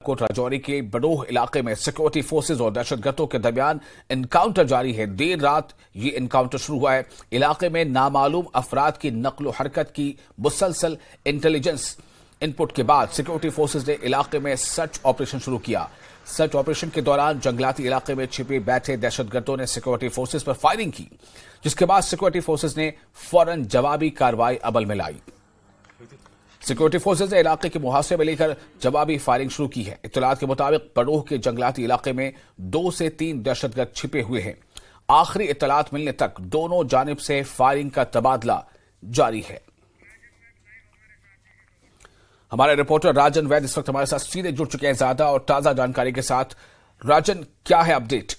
Coat Rajouri के बडोह इलाके में सिक्योरिटी फोर्सेज और दहशतगर्दों के दरमियान एनकाउंटर जारी है। देर रात ये एनकाउंटर शुरू हुआ है। इलाके में नामालूम अफराद की नकलो हरकत की मुसलसल इंटेलिजेंस इनपुट के बाद सिक्योरिटी फोर्सेज ने इलाके में सर्च ऑपरेशन शुरू किया। सर्च ऑपरेशन के दौरान जंगलाती इलाके में छिपे बैठे दहशतगर्दों ने सिक्योरिटी फोर्सेज पर फायरिंग की, जिसके बाद सिक्योरिटी फोर्सेज ने फौरन जवाबी कार्रवाई अमल में लाई। सिक्योरिटी फोर्सेज ने इलाके के मुहासरे में लेकर जवाबी फायरिंग शुरू की है। इत्तलात के मुताबिक बडोह के जंगलाती इलाके में 2 से 3 दहशतगर्द छिपे हुए हैं। आखिरी इत्तलात मिलने तक दोनों जानिब से फायरिंग का तबादला जारी है। हमारे रिपोर्टर राजन वैद इस वक्त हमारे साथ सीधे जुड़ चुके हैं ज्यादा और ताजा जानकारी के साथ। राजन, क्या है अपडेट?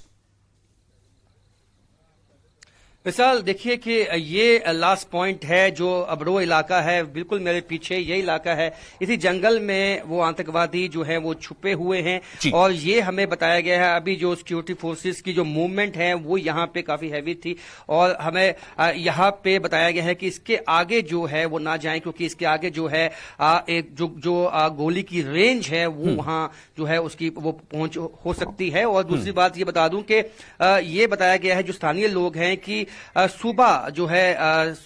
विशाल, देखिए कि ये लास्ट पॉइंट है जो अबरो इलाका है, बिल्कुल मेरे पीछे ये इलाका है। इसी जंगल में वो आतंकवादी जो है वो छुपे हुए हैं और ये हमें बताया गया है अभी जो सिक्योरिटी फोर्सेस की जो मूवमेंट है वो यहाँ पे काफी हैवी थी और हमें यहाँ पे बताया गया है कि इसके आगे जो है वो ना जाएं, क्योंकि इसके आगे जो है एक जो गोली की रेंज है वो वहां जो है उसकी वो पहुंच हो सकती है। और दूसरी बात ये बता दूं कि ये बताया गया है जो स्थानीय लोग हैं कि सुबह जो है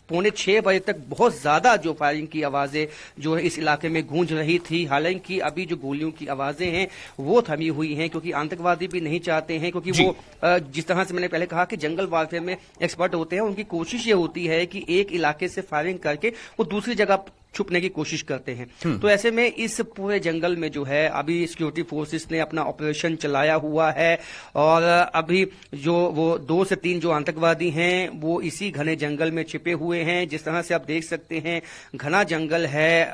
5:45 बजे तक बहुत ज्यादा जो फायरिंग की आवाजें जो है इस इलाके में गूंज रही थी। हालांकि अभी जो गोलियों की आवाजें हैं वो थमी हुई हैं, क्योंकि आतंकवादी भी नहीं चाहते हैं, क्योंकि वो जिस तरह से मैंने पहले कहा कि जंगल वारफेयर में एक्सपर्ट होते हैं, उनकी कोशिश ये होती है कि एक इलाके से फायरिंग करके वो दूसरी जगह छुपने की कोशिश करते हैं। तो ऐसे में इस पूरे जंगल में जो है अभी सिक्योरिटी फोर्सेस ने अपना ऑपरेशन चलाया हुआ है और अभी जो वो 2 से 3 जो आतंकवादी हैं वो इसी घने जंगल में छिपे हुए हैं। जिस तरह से आप देख सकते हैं घना जंगल है,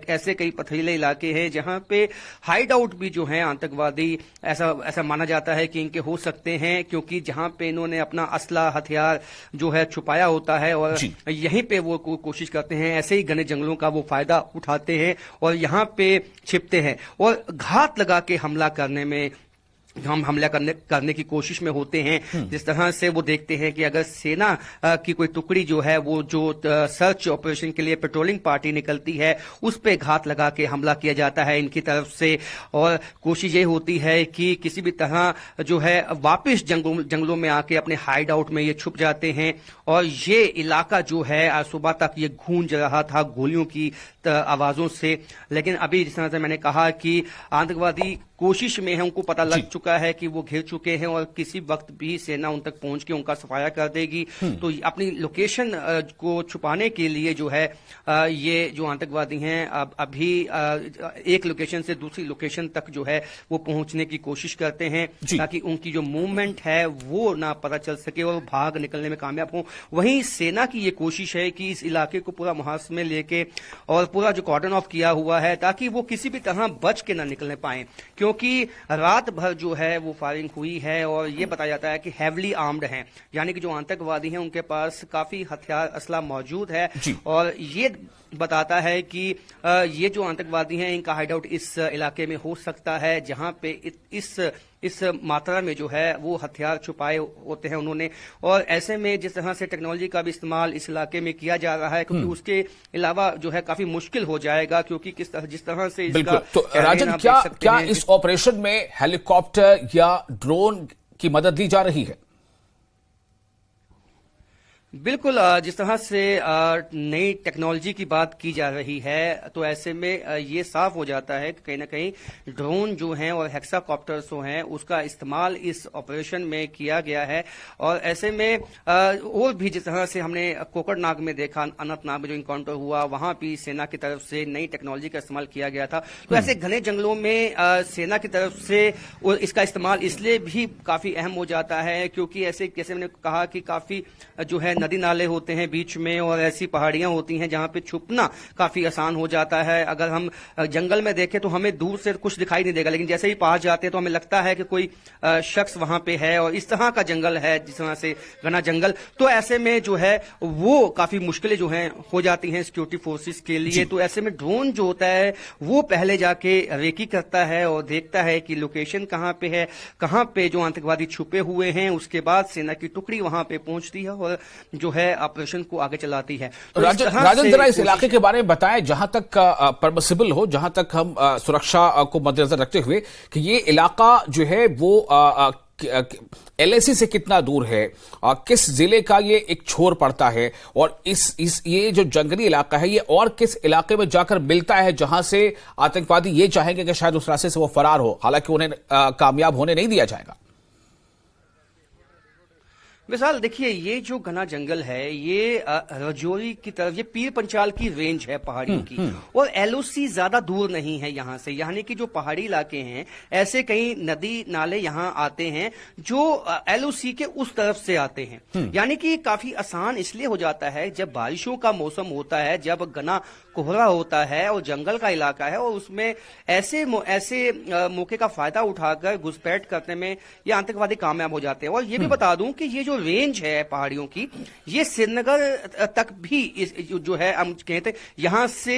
ऐसे कई पथरीले इलाके हैं जहां पे हाइड आउट भी जो है आतंकवादी ऐसा माना जाता है कि इनके हो सकते हैं, क्योंकि जहां पे इन्होंने अपना असला हथियार जो है छुपाया होता है और यहीं पे वो कोशिश करते हैं, ऐसे ही घने जंगलों का वो फायदा उठाते हैं और यहां पे छिपते हैं और घात लगा के हमला करने में हमला करने की कोशिश में होते हैं। जिस तरह से वो देखते हैं कि अगर सेना की कोई टुकड़ी जो है वो जो सर्च ऑपरेशन के लिए पेट्रोलिंग पार्टी निकलती है उस पे घात लगा के हमला किया जाता है इनकी तरफ से, और कोशिश ये होती है कि किसी भी तरह जो है वापस जंगलों में आके अपने हाइड आउट में ये छुप जाते हैं। और ये इलाका जो है आज सुबह तक ये गूंज रहा था गोलियों की आवाजों से, लेकिन अभी जिस तरह से मैंने कहा कि आतंकवादी कोशिश में है, उनको पता लग चुका है कि वो घिर चुके हैं और किसी वक्त भी सेना उन तक पहुंच के उनका सफाया कर देगी। तो अपनी लोकेशन को छुपाने के लिए जो है ये जो आतंकवादी हैं अब अभी एक लोकेशन से दूसरी लोकेशन तक जो है वो पहुंचने की कोशिश करते हैं ताकि उनकी जो मूवमेंट है वो ना पता चल सके और भाग निकलने में कामयाब हो। वहीं सेना की ये कोशिश है कि इस इलाके को पूरा मुहासे में लेके और पूरा जो कॉर्डन ऑफ किया हुआ है ताकि वो किसी भी तरह बच के ना निकलने पाए, क्योंकि रात भर जो है वो फायरिंग हुई है और ये बताया जाता है कि हैवली आर्म्ड हैं, यानी कि जो आतंकवादी हैं उनके पास काफी हथियार असला मौजूद है। और ये बताता है कि ये जो आतंकवादी हैं इनका हाइड आउट इस इलाके में हो सकता है जहां पे इस मात्रा में जो है वो हथियार छुपाए होते हैं उन्होंने। और ऐसे में जिस तरह से टेक्नोलॉजी का भी इस्तेमाल इस इलाके में किया जा रहा है, क्योंकि उसके अलावा जो है काफी मुश्किल हो जाएगा, क्योंकि जिस तरह से इसका तो राजन, क्या इस ऑपरेशन में हेलीकॉप्टर या ड्रोन की मदद ली जा रही है? बिल्कुल, जिस तरह से नई टेक्नोलॉजी की बात की जा रही है तो ऐसे में ये साफ हो जाता है कि कहीं ना कहीं ड्रोन जो हैं और हेक्साकॉप्टर्स जो हैं उसका इस्तेमाल इस ऑपरेशन में किया गया है। और ऐसे में और भी जिस तरह से हमने कोकरनाग में देखा, अनंतनाग में जो इनकाउंटर हुआ वहां भी सेना की तरफ से नई टेक्नोलॉजी का इस्तेमाल किया गया था। तो ऐसे घने जंगलों में सेना की तरफ से इसका इस्तेमाल इसलिए भी काफी अहम हो जाता है क्योंकि ऐसे जैसे मैंने कहा कि काफी जो है नदी नाले होते हैं बीच में और ऐसी पहाड़ियां होती हैं जहां पे छुपना काफी आसान हो जाता है। अगर हम जंगल में देखें तो हमें दूर से कुछ दिखाई नहीं देगा, लेकिन जैसे ही पास जाते हैं तो हमें लगता है कि कोई शख्स वहां पे है और इस तरह का जंगल है, जिस तरह से घना जंगल। तो ऐसे में जो है वो काफी मुश्किलें जो हैं हो जाती हैं सिक्योरिटी फोर्सेस के लिए। तो ऐसे में ड्रोन जो होता है वो पहले जाके रेकी करता है और देखता है कि लोकेशन कहां पे है, कहां पे जो आतंकवादी छुपे हुए हैं। उसके बाद सेना की टुकड़ी वहां पे पहुंचती है और जो है ऑपरेशन को आगे चलाती है। तो राजन, जरा इस इलाके के बारे में बताएं, जहां तक परमिसिबल हो, जहां तक हम सुरक्षा को मद्देनजर रखते हुए, कि ये इलाका जो है वो LAC से कितना दूर है, किस जिले का ये एक छोर पड़ता है, और ये जो जंगली इलाका है ये और किस इलाके में जाकर मिलता है जहां से आतंकवादी ये चाहेंगे कि शायद उस रास्ते से वो फरार हो, हालांकि उन्हें कामयाब होने नहीं दिया जाएगा। विशाल, देखिए ये जो घना जंगल है ये रजौरी की तरफ, ये पीर पंचाल की रेंज है पहाड़ियों की, और LOC ज्यादा दूर नहीं है यहाँ से। यानी कि जो पहाड़ी इलाके हैं, ऐसे कई नदी नाले यहाँ आते हैं जो LOC के उस तरफ से आते हैं। यानी कि काफी आसान इसलिए हो जाता है जब बारिशों का मौसम होता है, जब घना कोहरा होता है और जंगल का इलाका है, और उसमें ऐसे मौके का फायदा उठाकर घुसपैठ करने में ये आतंकवादी कामयाब हो जाते हैं। और ये भी बता दूं कि ये जो रेंज है पहाड़ियों की, ये श्रीनगर तक भी जो है हम कहते हैं, यहां से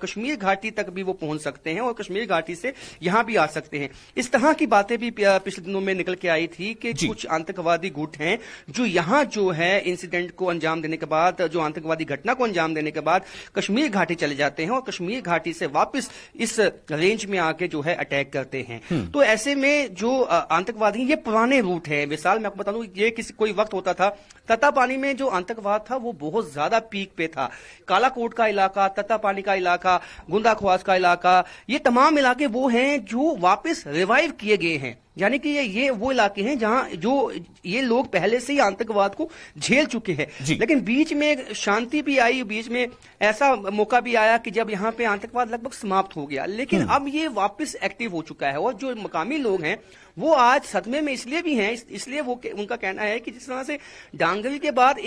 कश्मीर घाटी तक भी वो पहुंच सकते हैं, और कश्मीर घाटी से यहां भी आ सकते हैं। इस तरह की बातें भी पिछले दिनों में निकल के आई थी कि कुछ आतंकवादी गुट हैं जो यहां जो है इंसिडेंट को अंजाम देने के बाद, जो आतंकवादी घटना को अंजाम देने के बाद कश्मीर घाटी चले जाते हैं और कश्मीर घाटी से वापस इस रेंज में आके जो है अटैक करते हैं। तो ऐसे में जो आतंकवादी, ये पुराने रूट है। मिसाल मैं आपको बता दूं, ये कोई वक्त होता था तत्तापानी में जो आतंकवाद था वो बहुत ज्यादा पीक पे था। कालाकोट का इलाका, तत्तापानी का इलाका, गुंदाख्वास का इलाका, ये तमाम इलाके वो हैं जो वापस रिवाइव किए गए हैं। यानी कि ये वो इलाके हैं जहां जो ये लोग पहले से ही आतंकवाद को झेल चुके हैं। लेकिन बीच में शांति भी आई, बीच में ऐसा मौका भी आया कि जब यहां पे आतंकवाद लगभग समाप्त हो गया, लेकिन अब ये वापस एक्टिव हो चुका है। और जो मकामी लोग हैं वो आज सदमे में इसलिए भी हैं, इसलिए वो उनका कहना है कि जिस तरह से डांगरी के बाद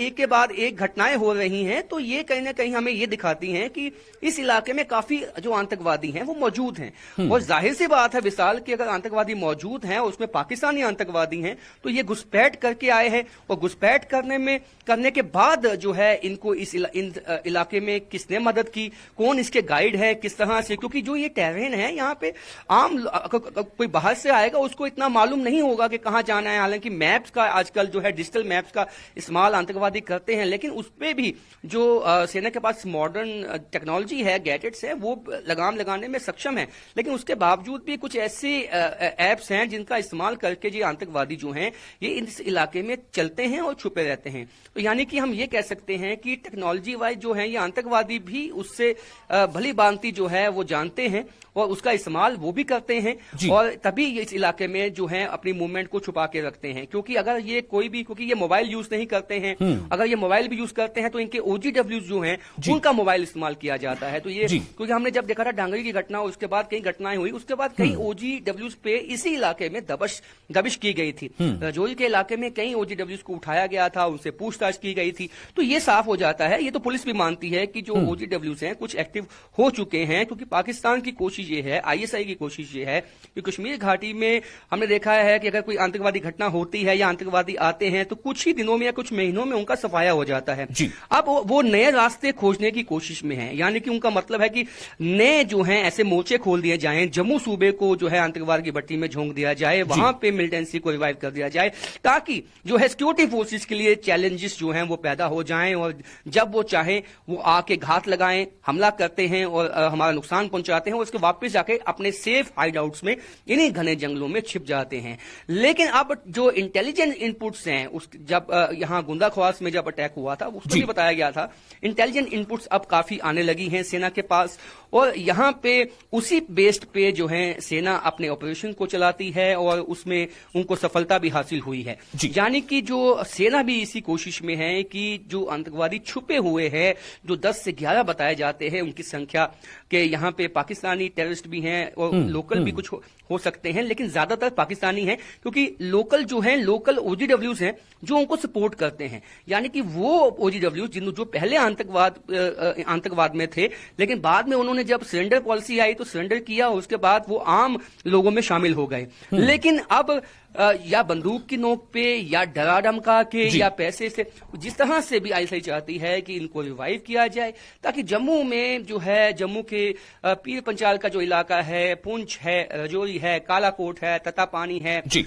एक घटनाएं हो रही हैं, तो ये कहीं ना कहीं हमें ये दिखाती हैं कि इस इलाके में काफी जो आतंकवादी हैं वो मौजूद हैं। और जाहिर सी बात है विशाल कि अगर आतंकवादी मौजूद हैं, उसमें पाकिस्तानी आतंकवादी हैं, तो ये घुसपैठ करके आए हैं, और घुसपैठ करने के बाद जो है इनको इन इलाके में किसने मदद की, कौन इसके गाइड है, किस तरह से, क्योंकि जो ये टेरेन है यहाँ पे आम कोई बाहर से आएगा उसको इतना मालूम नहीं होगा कि कहां जाना है। हालांकि मैप्स का आजकल जो है डिजिटल मैप्स का इस्तेमाल आतंकवादी करते हैं, लेकिन उस पे भी जो सेना के पास मॉडर्न टेक्नोलॉजी है, गैजेट्स है, वो लगाम लगाने में सक्षम है। लेकिन उसके बावजूद भी कुछ ऐसे एप्स हैं जिनका इस्तेमाल करके जो आतंकवादी जो हैं ये इस इलाके में चलते हैं और छुपे रहते हैं। तो यानी कि हम ये कह सकते हैं कि टेक्नोलॉजी वाइज जो है ये आतंकवादी भी उससे भली भांति जो है वो जानते हैं और उसका इस्तेमाल वो भी करते हैं, और तभी इस इलाके में जो है अपनी मूवमेंट को छुपा के रखते हैं। क्योंकि अगर ये कोई भी, क्योंकि ये मोबाइल यूज नहीं करते हैं, अगर ये मोबाइल भी यूज करते हैं तो इनके OGWs जो हैं उनका मोबाइल इस्तेमाल किया जाता है। तो ये क्योंकि हमने जब देखा था डांगरी की घटना, उसके बाद कई घटनाएं हुई, उसके बाद कई OGWs पे इसी इलाके में दबिश की गई थी। रजौरी के इलाके में कई OGWs को उठाया गया था, उनसे पूछताछ की गई थी। तो ये साफ हो जाता है, ये तो पुलिस भी मानती है कि जो OGWs हैं कुछ एक्टिव हो चुके हैं। क्योंकि पाकिस्तान की कोशिश ये है, ISI की कोशिश ये है कि कश्मीर घाटी में हमने देखा है कि अगर कोई आतंकवादी घटना होती है या आतंकवादी आते हैं तो कुछ ही दिनों में या कुछ महीनों में उनका सफाया हो जाता है। अब वो नए रास्ते खोजने की कोशिश में है। यानी कि उनका मतलब है कि नए जो हैं ऐसे मोर्चे खोल दिए जाएं, जम्मू सूबे को जो है आतंकवाद की भट्टी में झोंक दिया जाए, वहां पे मिलिटेंसी को रिवाइव कर दिया जाए, ताकि जो है सिक्योरिटी फोर्सेस के लिए चैलेंजेस जो हैं वो पैदा हो जाएं, और जब वो चाहें वो आके घात लगाएं, हमला करते हैं और हमारा नुकसान पहुंचाते हैं, और उसके वापस जाके अपने सेफ हाइडआउट्स में इन्हीं घने जंगलों में छिप जाते हैं। लेकिन अब जो इंटेलिजेंस इनपुट्स हैं, जब यहां गुंदाख्वास में जब अटैक हुआ था उसको भी बताया गया था, इंटेलिजेंस इनपुट्स अब काफी आने लगी हैं सेना के पास, और यहां पे उसी बेस्ड पे जो है सेना अपने ऑपरेशन को चलाती है और उसमें उनको सफलता भी हासिल हुई है। यानी कि जो सेना भी इसी कोशिश में है कि जो आतंकवादी छुपे हुए हैं, जो 10 से 11 बताए जाते हैं उनकी संख्या, के यहाँ पे पाकिस्तानी टेररिस्ट भी हैं और लोकल भी कुछ हो सकते हैं, लेकिन ज्यादातर पाकिस्तानी हैं, क्योंकि लोकल जो हैं, लोकल OGWs हैं जो उनको सपोर्ट करते हैं। यानी कि वो OGWs जो पहले आतंकवाद में थे, लेकिन बाद में उन्होंने जब सरेंडर पॉलिसी आई तो सरेंडर किया, उसके बाद वो आम लोगों में शामिल हो गए। लेकिन अब या बंदूक की नोक पे या डरा धमका के या पैसे से, जिस तरह से भी ISI चाहती है कि इनको रिवाइव किया जाए, ताकि जम्मू में जो है, जम्मू के पीर पंचाल का जो इलाका है, पुंछ है, रजौरी है, कालाकोट है, तत्तापानी है,